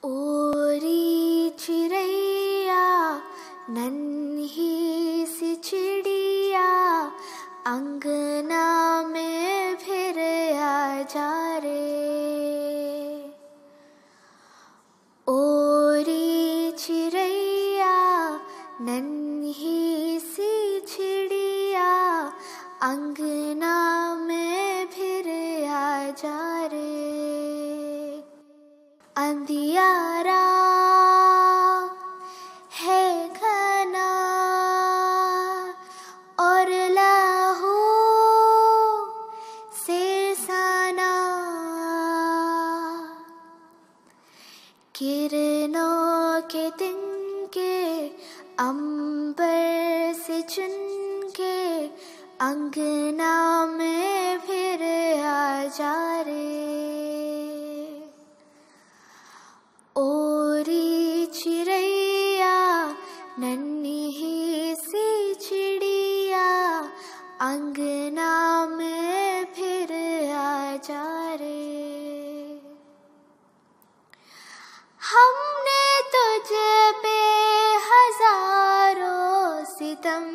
ओरी चिड़ैया नन्ही सी चिड़िया अंगना में फिर आ जा रे। ओरी चिड़ैया नन्ही सी चिड़िया अंगना में फिर आ जा रे। अंधियारा है घना और लहू से सना, किरणों के तिनके अंबर से चुनके अंगना में फिर आ जा रे। ओरी चिड़ैया नन्ही सी चिड़िया अंगना में फिर आ जा रे। हमने तुझ पे हजारों सितम